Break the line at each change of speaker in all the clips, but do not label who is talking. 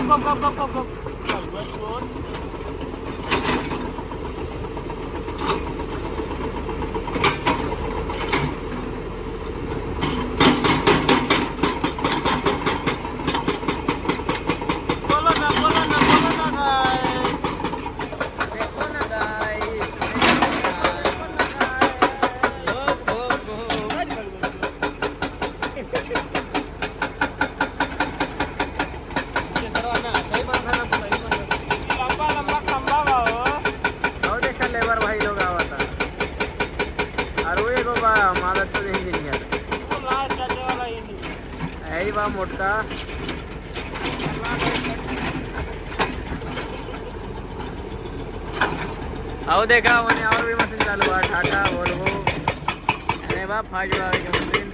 गप चोर। बोलो ना गाइस।
देखो ना गाइस,
लंबा खंबा बा हो।
और देखा लेबर भाई लोग आवता और वो एगो बा मादर तो इंजीनियर
वो लाल चटे वाला इंडिया।
यही बा मोटका। आओ देखा मैंने और भी मशीन चालू बा टाटा वोल्वो अरे बा 5 वाले की मशीन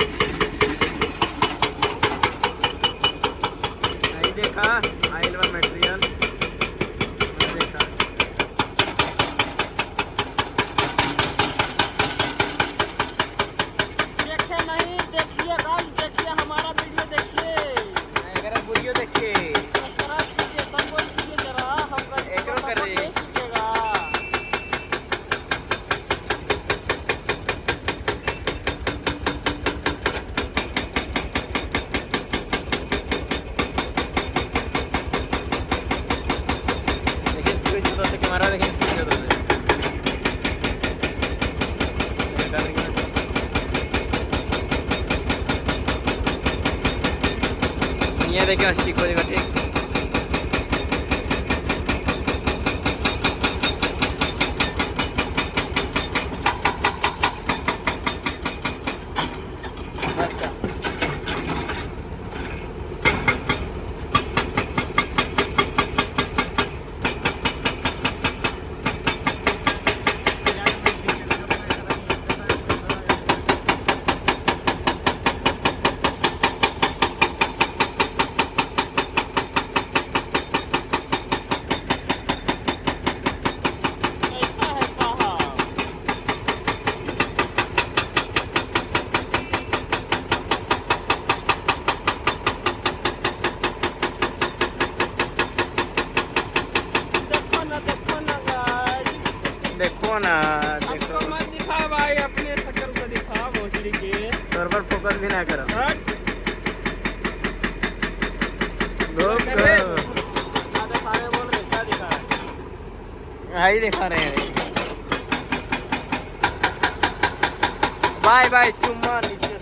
नहीं देखा आइल बा मटेरियल देखा।
देखे नहीं, देखिए गाइस, देखिए हमारा वीडियो देखिए,
अगर वीडियो देखिए
सब्सक्राइब कीजिए, सपोर्ट कीजिए जरा, हमको
एक और कर
सपोर्ट
दीजिए।
नहीं कीजिएगा।
लेकिन स्विच होता है कैमरा लेकिन स्विच होता है ये देखिए 80 को देगा ठीक। बस का
कैसा है साहब? देखो ना गाइस।
देखो ना
हमको
देखो
मत दिखा भाई, अपने शक्ल को दिखा भोसड़ी के।
तौर पर फोकस भी ना करो
हट।
लोग
क्या दिखा रहे बोल रहे, क्या दिखा रहे?
हाई दिखा रहे हैं। बाय बाय चुम्मा नीचे।